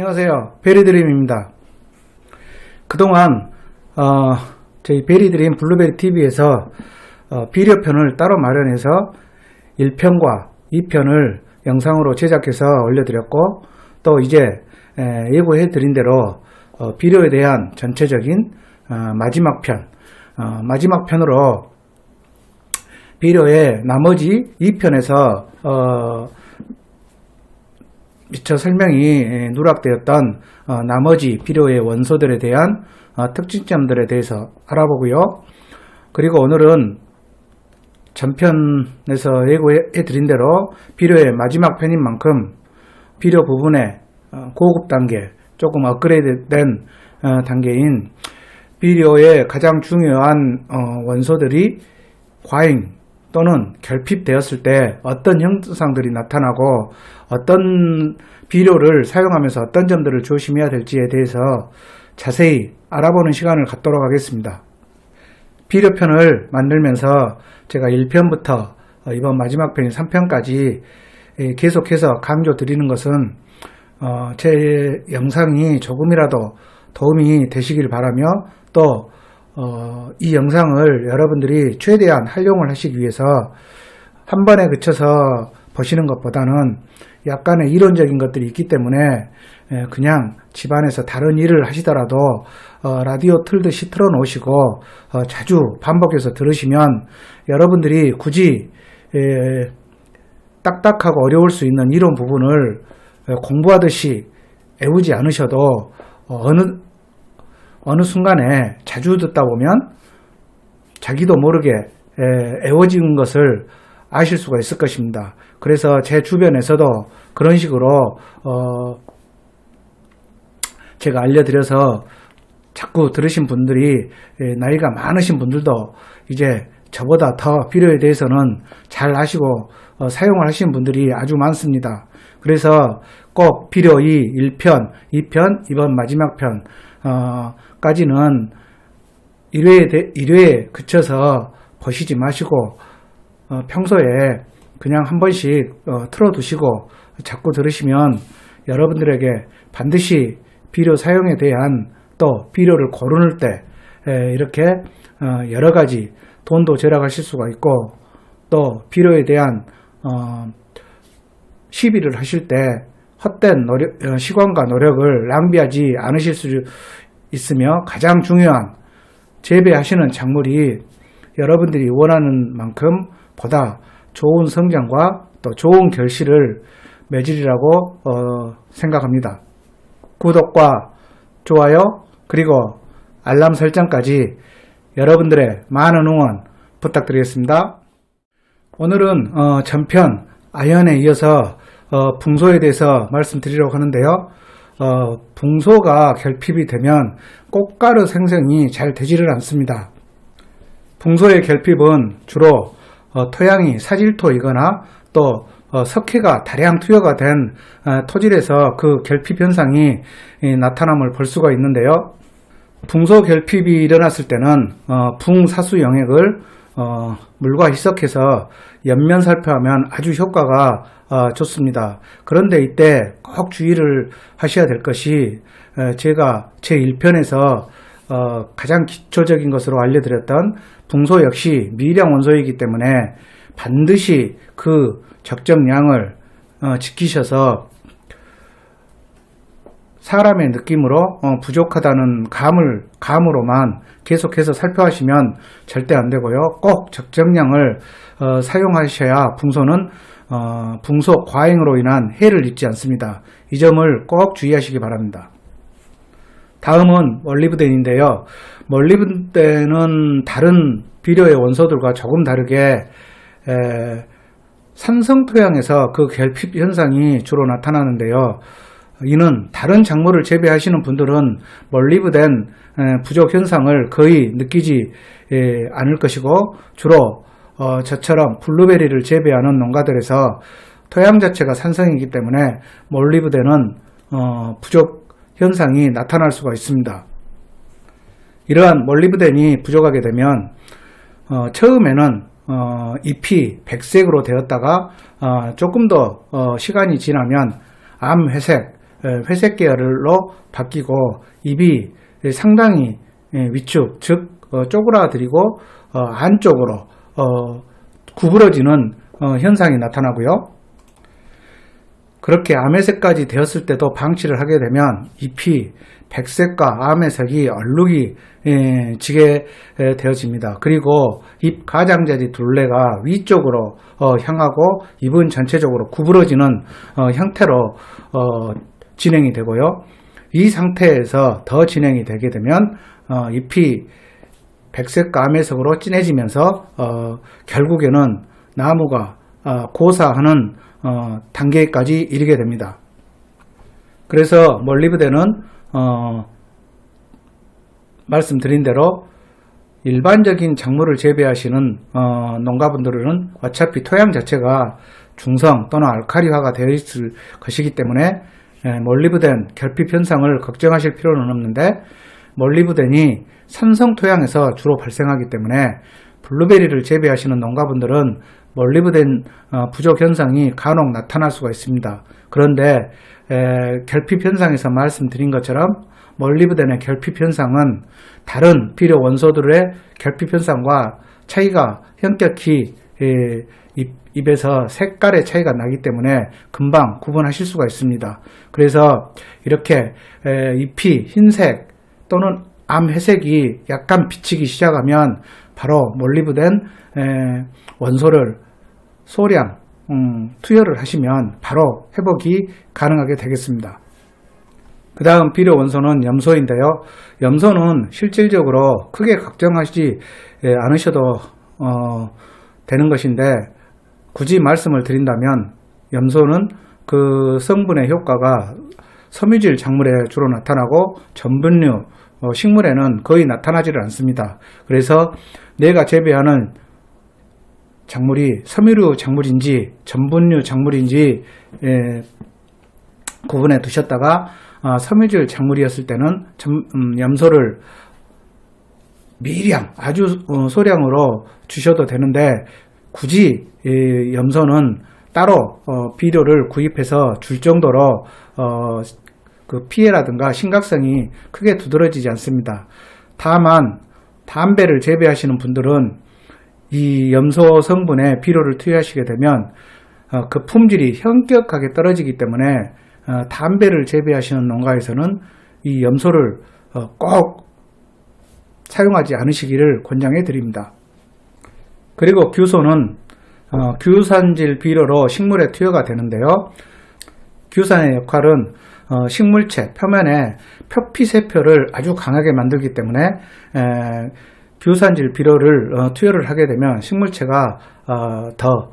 안녕하세요. 베리드림입니다. 그동안 저희 베리드림 블루베리 TV에서 비료편을 따로 마련해서 1편과 2편을 영상으로 제작해서 올려드렸고, 또 이제 예고해 드린 대로 비료에 대한 전체적인 마지막 편으로 비료의 나머지 2편에서 미처 설명이 누락되었던 나머지 비료의 원소들에 대한 특징점들에 대해서 알아보고요. 그리고 오늘은 전편에서 예고해 드린 대로 비료의 마지막 편인 만큼 비료 부분의 고급 단계, 조금 업그레이드된 단계인 비료의 가장 중요한 원소들이 과잉 또는 결핍되었을 때 어떤 현상들이 나타나고 어떤 비료를 사용하면서 어떤 점들을 조심해야 될지에 대해서 자세히 알아보는 시간을 갖도록 하겠습니다. 비료편을 만들면서 제가 1편부터 이번 마지막 편인 3편까지 계속해서 강조 드리는 것은 제 영상이 조금이라도 도움이 되시길 바라며, 또 이 영상을 여러분들이 최대한 활용을 하시기 위해서 한 번에 그쳐서 보시는 것보다는 약간의 이론적인 것들이 있기 때문에 그냥 집안에서 다른 일을 하시더라도 라디오 틀듯이 틀어놓으시고 자주 반복해서 들으시면 여러분들이 굳이 딱딱하고 어려울 수 있는 이론 부분을 공부하듯이 애우지 않으셔도 어느 순간에 자주 듣다 보면 자기도 모르게 애워진 것을 아실 수가 있을 것입니다. 그래서 제 주변에서도 그런 식으로 제가 알려드려서 자꾸 들으신 분들이, 나이가 많으신 분들도 이제 저보다 더 비료에 대해서는 잘 아시고 사용을 하시는 분들이 아주 많습니다. 그래서 꼭 비료 1편, 2편, 이번 마지막 편 까지는 1회에 그쳐서 보시지 마시고 평소에 그냥 한 번씩 틀어두시고 자꾸 들으시면 여러분들에게 반드시 비료 사용에 대한, 또 비료를 고르는 때 이렇게 여러 가지 돈도 절약하실 수가 있고, 또 비료에 대한 시비를 하실 때 헛된 시간과 노력을 낭비하지 않으실 수 있으며, 가장 중요한 재배하시는 작물이 여러분들이 원하는 만큼 보다 좋은 성장과 또 좋은 결실을 맺으리라고 생각합니다. 구독과 좋아요 그리고 알람 설정까지 여러분들의 많은 응원 부탁드리겠습니다. 오늘은 전편 아연에 이어서 붕소에 대해서 말씀드리려고 하는데요. 붕소가 결핍이 되면 꽃가루 생성이 잘 되지를 않습니다. 붕소의 결핍은 주로 토양이 사질토이거나 또 석회가 다량 투여가 된 토질에서 그 결핍 현상이 나타남을 볼 수가 있는데요. 붕소 결핍이 일어났을 때는 붕사수 영액을 물과 희석해서 옆면 살포하면 아주 효과가 좋습니다. 그런데 이때 꼭 주의를 하셔야 될 것이, 제가 제 1편에서 가장 기초적인 것으로 알려드렸던 붕소 역시 미량 원소이기 때문에 반드시 그 적정량을 지키셔서 사람의 느낌으로 부족하다는 감으로만 계속해서 살펴하시면 절대 안 되고요. 꼭 적정량을 사용하셔야 붕소는 붕소 과잉으로 인한 해를 입지 않습니다. 이 점을 꼭 주의하시기 바랍니다. 다음은 몰리브덴인데요. 몰리브덴은 다른 비료의 원소들과 조금 다르게 산성 토양에서 그 결핍 현상이 주로 나타나는데요. 이는 다른 작물을 재배하시는 분들은 몰리브덴 부족 현상을 거의 느끼지 않을 것이고, 주로 저처럼 블루베리를 재배하는 농가들에서 토양 자체가 산성이기 때문에 몰리브덴은 부족 현상이 나타날 수가 있습니다. 이러한 몰리브덴이 부족하게 되면 처음에는 잎이 백색으로 되었다가 조금 더 시간이 지나면 암회색, 회색 계열로 바뀌고 입이 상당히 위축, 즉 쪼그라들이고 안쪽으로 구부러지는 현상이 나타나고요. 그렇게 암회색까지 되었을 때도 방치를 하게 되면 잎이 백색과 암회색이 얼룩이 지게 되어집니다. 그리고 잎 가장자리 둘레가 위쪽으로 향하고 잎은 전체적으로 구부러지는 형태로 진행이 되고요. 이 상태에서 더 진행이 되게 되면 잎이 백색과 암회색으로 진해지면서 결국에는 나무가 고사하는 단계까지 이르게 됩니다. 그래서 몰리브덴은 말씀드린 대로 일반적인 작물을 재배하시는 농가분들은 어차피 토양 자체가 중성 또는 알카리화가 되어 있을 것이기 때문에 몰리브덴 결핍 현상을 걱정하실 필요는 없는데, 몰리브덴이 산성 토양에서 주로 발생하기 때문에 블루베리를 재배하시는 농가분들은 몰리브덴 부족 현상이 간혹 나타날 수가 있습니다. 그런데 결핍 현상에서 말씀드린 것처럼 몰리브덴의 결핍 현상은 다른 비료 원소들의 결핍 현상과 차이가 현격히 잎에서 색깔의 차이가 나기 때문에 금방 구분하실 수가 있습니다. 그래서 이렇게 잎이 흰색 또는 암회색이 약간 비치기 시작하면 바로 몰리브덴 원소를 소량 투여를 하시면 바로 회복이 가능하게 되겠습니다. 그 다음 비료 원소는 염소인데요. 염소는 실질적으로 크게 걱정하시지 않으셔도 되는 것인데, 굳이 말씀을 드린다면 염소는 그 성분의 효과가 섬유질 작물에 주로 나타나고 전분류 식물에는 거의 나타나지를 않습니다. 그래서 내가 재배하는 작물이 섬유류 작물인지 전분류 작물인지 구분해 두셨다가 섬유질 작물이었을 때는 염소를 미량 아주 소량으로 주셔도 되는데, 굳이 염소는 따로 비료를 구입해서 줄 정도로 그 피해라든가 심각성이 크게 두드러지지 않습니다. 다만 담배를 재배하시는 분들은 이 염소 성분에 비료를 투여하시게 되면 그 품질이 현격하게 떨어지기 때문에 담배를 재배하시는 농가에서는 이 염소를 꼭 사용하지 않으시기를 권장해 드립니다. 그리고 규소는 규산질 비료로 식물에 투여가 되는데요. 규산의 역할은 식물체 표면에 표피세포를 아주 강하게 만들기 때문에 규산질 비료를 투여를 하게 되면 식물체가 더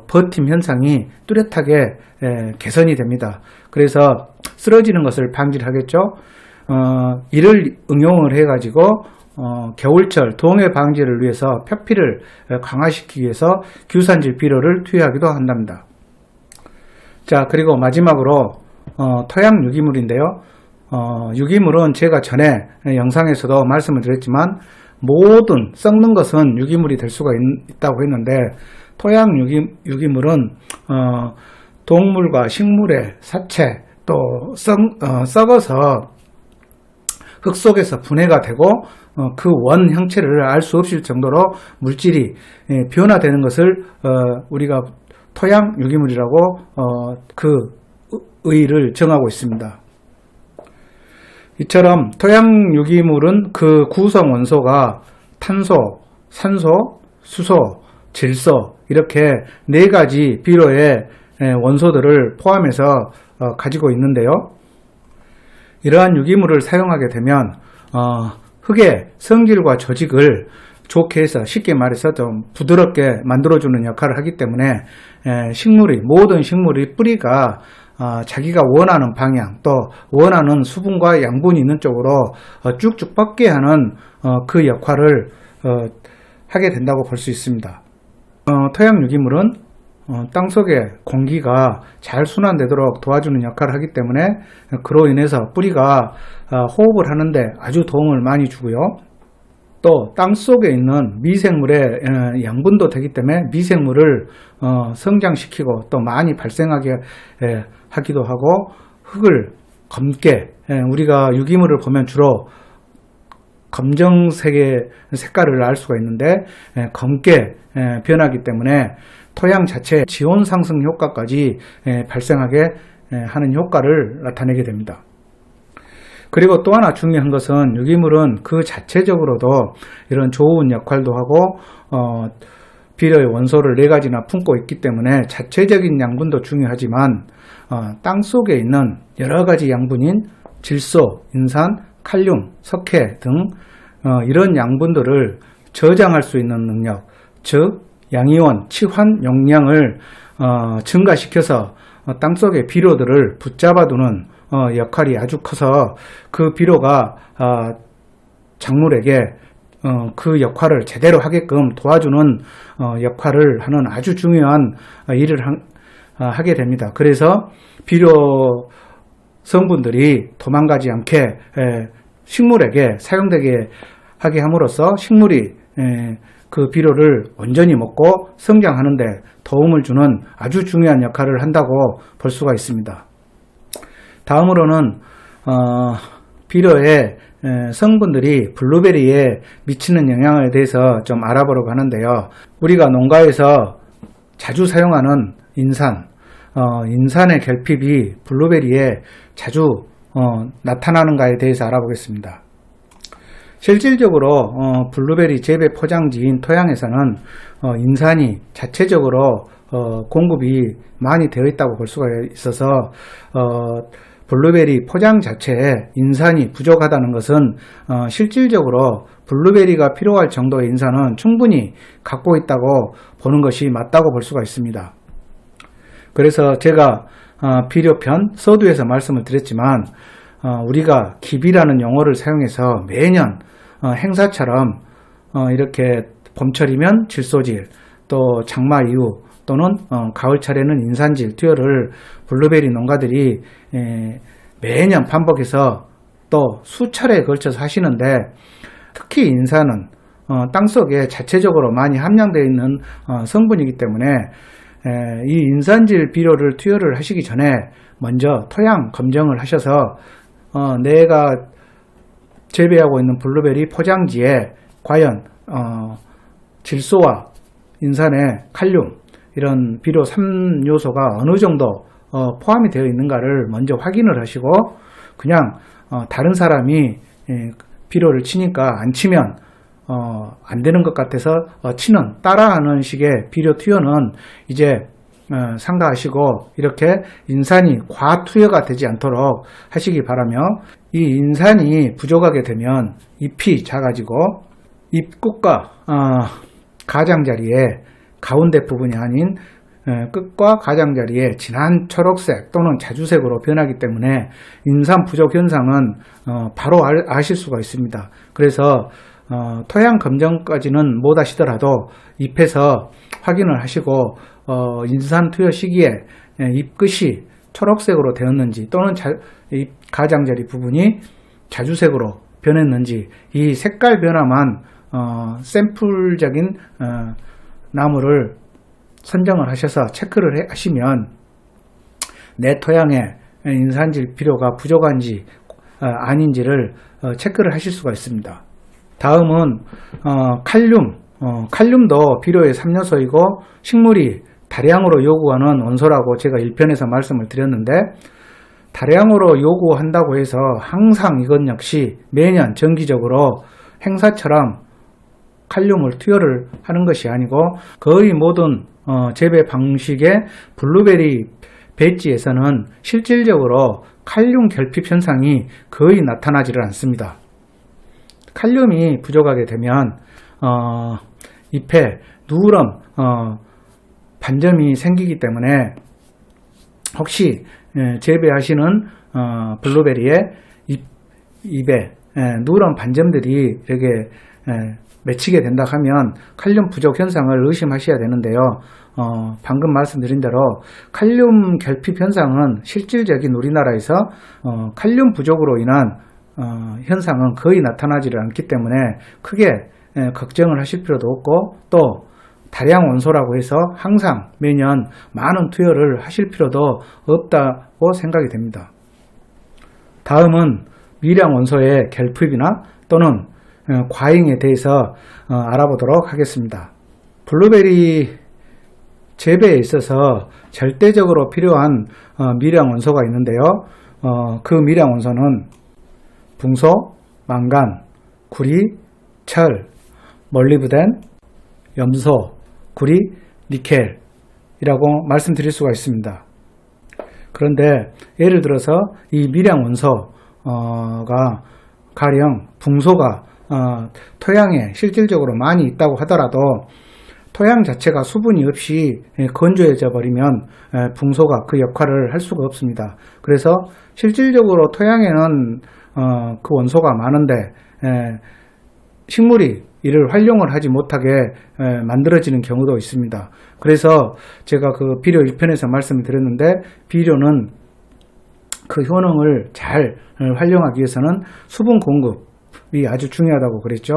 버팀 현상이 뚜렷하게 개선이 됩니다. 그래서 쓰러지는 것을 방지하겠죠. 이를 응용을 해가지고 겨울철 동해 방지를 위해서 표피를 강화시키기 위해서 규산질 비료를 투여하기도 한답니다. 자, 그리고 마지막으로 토양 유기물인데요. 유기물은 제가 전에 영상에서도 말씀을 드렸지만 모든 썩는 것은 유기물이 될 수가 있다고 했는데, 토양 유기물은 동물과 식물의 사체 또 썩어서 흙 속에서 분해가 되고 그 원 형체를 알 수 없을 정도로 물질이 변화되는 것을 우리가 토양 유기물이라고 그 의의를 정하고 있습니다. 이처럼 토양 유기물은 그 구성 원소가 탄소, 산소, 수소, 질소 이렇게 4가지 비료의 원소들을 포함해서 가지고 있는데요. 이러한 유기물을 사용하게 되면 흙의 성질과 조직을 좋게 해서, 쉽게 말해서 좀 부드럽게 만들어주는 역할을 하기 때문에 모든 식물의 뿌리가 자기가 원하는 방향 또 원하는 수분과 양분이 있는 쪽으로 쭉쭉 뻗게 하는 그 역할을 하게 된다고 볼 수 있습니다. 토양 유기물은 땅속의 공기가 잘 순환되도록 도와주는 역할을 하기 때문에 그로 인해서 뿌리가 호흡을 하는데 아주 도움을 많이 주고요. 또 땅속에 있는 미생물의 양분도 되기 때문에 미생물을 성장시키고 또 많이 발생하게 하기도 하고, 흙을 검게, 우리가 유기물을 보면 주로 검정색의 색깔을 알 수가 있는데 검게 변하기 때문에 토양 자체의 지온 상승 효과까지 발생하게 하는 효과를 나타내게 됩니다. 그리고 또 하나 중요한 것은 유기물은 그 자체적으로도 이런 좋은 역할도 하고 비료의 원소를 4가지나 품고 있기 때문에 자체적인 양분도 중요하지만 땅 속에 있는 여러 가지 양분인 질소, 인산, 칼륨, 석회 등 이런 양분들을 저장할 수 있는 능력, 즉 양이온, 치환 용량을 증가시켜서 땅속의 비료들을 붙잡아두는 역할이 아주 커서 그 비료가 작물에게 그 역할을 제대로 하게끔 도와주는 역할을 하는 아주 중요한 일을 하게 됩니다. 그래서 비료 성분들이 도망가지 않게 식물에게 사용되게 하게 함으로써 식물이 그 비료를 온전히 먹고 성장하는 데 도움을 주는 아주 중요한 역할을 한다고 볼 수가 있습니다. 다음으로는 비료의 성분들이 블루베리에 미치는 영향에 대해서 좀 알아보려고 하는데요. 우리가 농가에서 자주 사용하는 인산, 인산의 결핍이 블루베리에 자주 나타나는가에 대해서 알아보겠습니다. 실질적으로 블루베리 재배 포장지인 토양에서는 인산이 자체적으로 공급이 많이 되어 있다고 볼 수가 있어서 블루베리 포장 자체에 인산이 부족하다는 것은 실질적으로 블루베리가 필요할 정도의 인산은 충분히 갖고 있다고 보는 것이 맞다고 볼 수가 있습니다. 그래서 제가 비료편 서두에서 말씀을 드렸지만 우리가 기비라는 용어를 사용해서 매년 행사처럼 이렇게 봄철이면 질소질, 또 장마 이후 또는 가을철에는 인산질 투여를 블루베리 농가들이 매년 반복해서 또 수차례에 걸쳐서 하시는데, 특히 인산은 땅속에 자체적으로 많이 함량되어 있는 성분이기 때문에 이 인산질 비료를 투여를 하시기 전에 먼저 토양 검정을 하셔서 내가 재배하고 있는 블루베리 포장지에 과연 질소와 인산의 칼륨, 이런 비료 3요소가 어느 정도 포함이 되어 있는가를 먼저 확인을 하시고, 그냥 다른 사람이 비료를 치니까 안 치면 안 되는 것 같아서 치는, 따라하는 식의 비료 투여는 이제 삼가하시고, 이렇게 인산이 과투여가 되지 않도록 하시기 바라며, 이 인산이 부족하게 되면 잎이 작아지고 잎끝과 가장자리에 가운데 부분이 아닌 끝과 가장자리에 진한 초록색 또는 자주색으로 변하기 때문에 인산 부족 현상은 바로 아실 수가 있습니다. 그래서 토양 검정까지는 못 하시더라도 잎에서 확인을 하시고 인산 투여 시기에 잎끝이 초록색으로 되었는지 또는 잎 가장자리 부분이 자주색으로 변했는지, 이 색깔 변화만 샘플적인 나무를 선정을 하셔서 체크를 하시면 내 토양에 인산질 비료가 부족한지 아닌지를 체크를 하실 수가 있습니다. 다음은 칼륨. 칼륨도 비료의 3요소이고 식물이 다량으로 요구하는 원소라고 제가 1편에서 말씀을 드렸는데, 다량으로 요구한다고 해서 항상 이것 역시 매년 정기적으로 행사처럼 칼륨을 투여를 하는 것이 아니고, 거의 모든 재배 방식의 블루베리 배지에서는 실질적으로 칼륨 결핍 현상이 거의 나타나지를 않습니다. 칼륨이 부족하게 되면 잎에 누런 반점이 생기기 때문에 혹시 재배하시는 블루베리의 잎에 누런 반점들이 이렇게 맺히게 된다 하면 칼륨 부족 현상을 의심하셔야 되는데요. 방금 말씀드린 대로 칼륨 결핍 현상은 실질적인 우리나라에서 칼륨 부족으로 인한 현상은 거의 나타나지를 않기 때문에 크게 걱정을 하실 필요도 없고, 또 다량 원소라고 해서 항상 매년 많은 투여를 하실 필요도 없다고 생각이 됩니다. 다음은 미량 원소의 결핍이나 또는 과잉에 대해서 알아보도록 하겠습니다. 블루베리 재배에 있어서 절대적으로 필요한 미량 원소가 있는데요. 그 미량 원소는 붕소, 망간, 구리, 철, 몰리브덴, 염소, 구리, 니켈이라고 말씀드릴 수가 있습니다. 그런데 예를 들어서 이 미량 원소가 가령 붕소가 토양에 실질적으로 많이 있다고 하더라도 토양 자체가 수분이 없이 건조해져 버리면 붕소가 그 역할을 할 수가 없습니다. 그래서 실질적으로 토양에는 그 원소가 많은데 식물이 이를 활용을 하지 못하게 만들어지는 경우도 있습니다. 그래서 제가 그 비료 1편에서 말씀을 드렸는데 비료는 그 효능을 잘 활용하기 위해서는 수분 공급이 아주 중요하다고 그랬죠.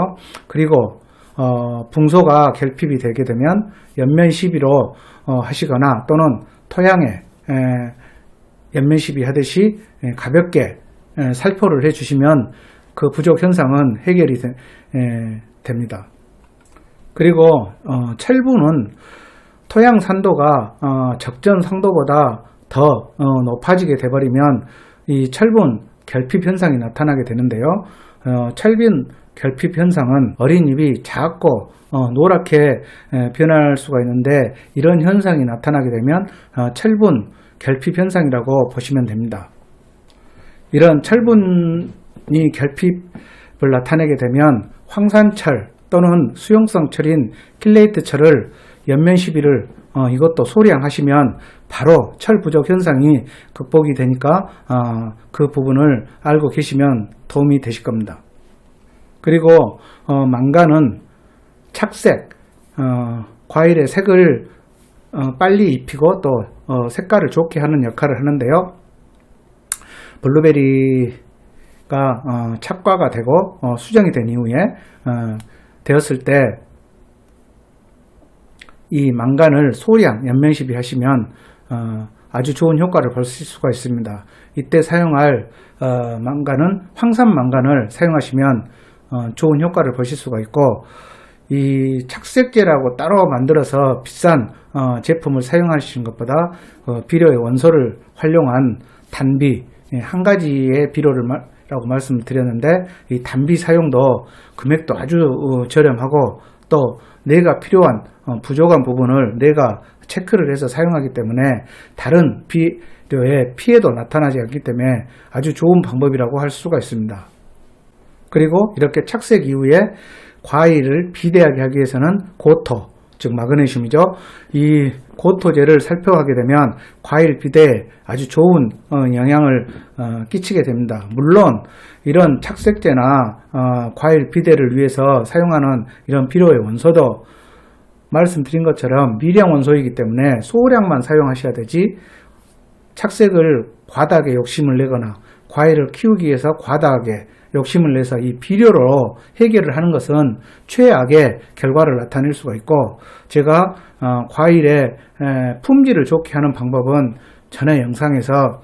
그리고 붕소가 결핍이 되게 되면 연면 시비로 하시거나 또는 토양에 연면 시비 하듯이 가볍게 살포를 해주시면 그 부족 현상은 해결이 됩니다. 그리고 철분은 토양 산도가 적정 상도보다 더 높아지게 돼버리면 이 철분 결핍 현상이 나타나게 되는데요. 철분 결핍 현상은 어린 잎이 작고 노랗게 변할 수가 있는데 이런 현상이 나타나게 되면 철분 결핍 현상이라고 보시면 됩니다. 이런 철분이 결핍을 나타내게 되면 황산철 또는 수용성 철인 킬레이트 철을 연면 시비를 이것도 소량하시면 바로 철 부족 현상이 극복이 되니까 그 부분을 알고 계시면 도움이 되실 겁니다. 그리고 망간은 착색, 과일의 색을 빨리 입히고 또 색깔을 좋게 하는 역할을 하는데요. 블루베리가 착과가 되고 수정이 된 이후에 되었을 때 이 망간을 소량 연면 시비하시면 아주 좋은 효과를 볼 수가 있습니다. 이때 사용할 망간은 황산 망간을 사용하시면 좋은 효과를 보실 수가 있고, 이 착색제라고 따로 만들어서 비싼 제품을 사용하시는 것보다 비료의 원소를 활용한 단비, 한 가지의 비료라고 말씀을 드렸는데 이 단비 사용도 금액도 아주 저렴하고 또 내가 필요한 부족한 부분을 내가 체크를 해서 사용하기 때문에 다른 비료에 피해도 나타나지 않기 때문에 아주 좋은 방법이라고 할 수가 있습니다. 그리고 이렇게 착색 이후에 과일을 비대하게 하기 위해서는 고토, 즉 마그네슘이죠. 이 고토제를 살펴하게 되면 과일 비대에 아주 좋은 영향을 끼치게 됩니다. 물론 이런 착색제나 과일 비대를 위해서 사용하는 이런 비료의 원소도 말씀드린 것처럼 미량 원소이기 때문에 소량만 사용하셔야 되지, 착색을 과다하게 욕심을 내거나 과일을 키우기 위해서 과다하게 욕심을 내서 이 비료로 해결을 하는 것은 최악의 결과를 나타낼 수가 있고, 제가 과일의 품질을 좋게 하는 방법은 전에 영상에서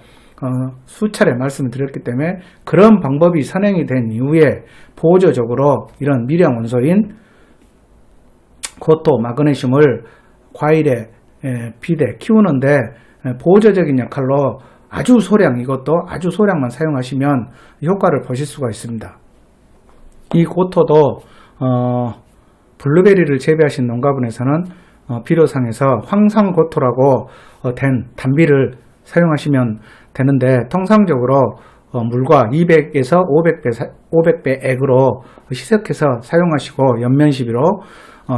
수차례 말씀을 드렸기 때문에 그런 방법이 선행이 된 이후에 보조적으로 이런 미량 원소인 고토, 마그네슘을 과일의 비대 키우는데 보조적인 역할로 아주 소량, 이것도 아주 소량만 사용하시면 효과를 보실 수가 있습니다. 이 고토도 블루베리를 재배하신 농가분에서는 비료상에서 황산고토라고 된 단비를 사용하시면 되는데, 통상적으로 물과 200에서 500배 액으로 희석해서 사용하시고 연면 시비로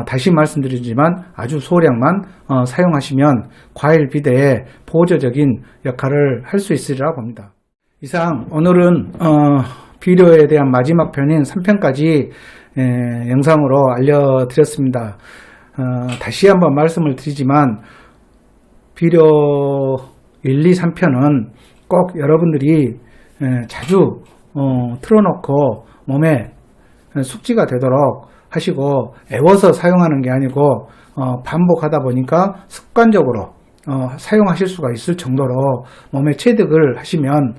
다시 말씀드리지만 아주 소량만 사용하시면 과일 비대에 보조적인 역할을 할 수 있으리라 봅니다. 이상 오늘은 비료에 대한 마지막 편인 3편까지 영상으로 알려드렸습니다. 다시 한번 말씀을 드리지만 비료 1, 2, 3편은 꼭 여러분들이 자주 틀어놓고 몸에 숙지가 되도록 하시고 애워서 사용하는 게 아니고 반복하다 보니까 습관적으로 사용하실 수가 있을 정도로 몸에 체득을 하시면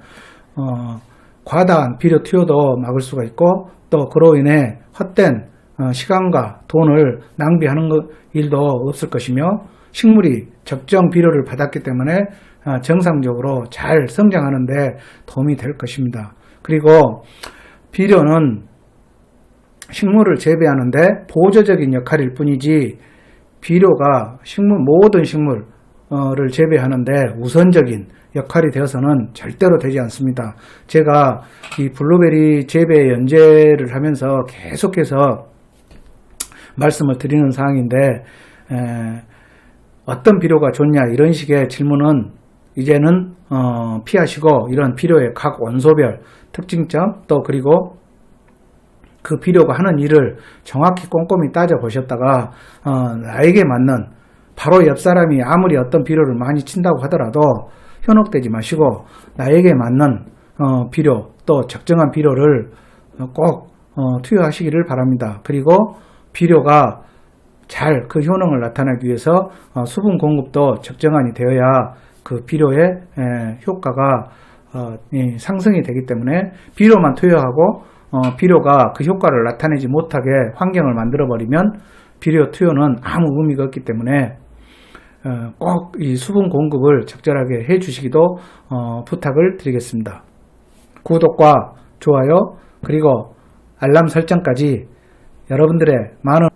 과다한 비료 투여도 막을 수가 있고, 또 그로 인해 헛된 시간과 돈을 낭비하는 일도 없을 것이며, 식물이 적정 비료를 받았기 때문에 정상적으로 잘 성장하는 데 도움이 될 것입니다. 그리고 비료는 식물을 재배하는데 보조적인 역할일 뿐이지, 비료가 모든 식물을 재배하는데 우선적인 역할이 되어서는 절대로 되지 않습니다. 제가 이 블루베리 재배 연재를 하면서 계속해서 말씀을 드리는 사항인데, 어떤 비료가 좋냐 이런 식의 질문은 이제는 피하시고, 이런 비료의 각 원소별 특징점, 또 그리고 그 비료가 하는 일을 정확히 꼼꼼히 따져보셨다가 나에게 맞는, 바로 옆 사람이 아무리 어떤 비료를 많이 친다고 하더라도 현혹되지 마시고 나에게 맞는 비료, 또 적정한 비료를 꼭 투여하시기를 바랍니다. 그리고 비료가 잘 그 효능을 나타내기 위해서 수분 공급도 적정한이 되어야 그 비료의 효과가 상승이 되기 때문에, 비료만 투여하고 비료가 그 효과를 나타내지 못하게 환경을 만들어 버리면 비료 투여는 아무 의미가 없기 때문에 꼭 이 수분 공급을 적절하게 해 주시기도 부탁을 드리겠습니다. 구독과 좋아요, 그리고 알람 설정까지 여러분들의 많은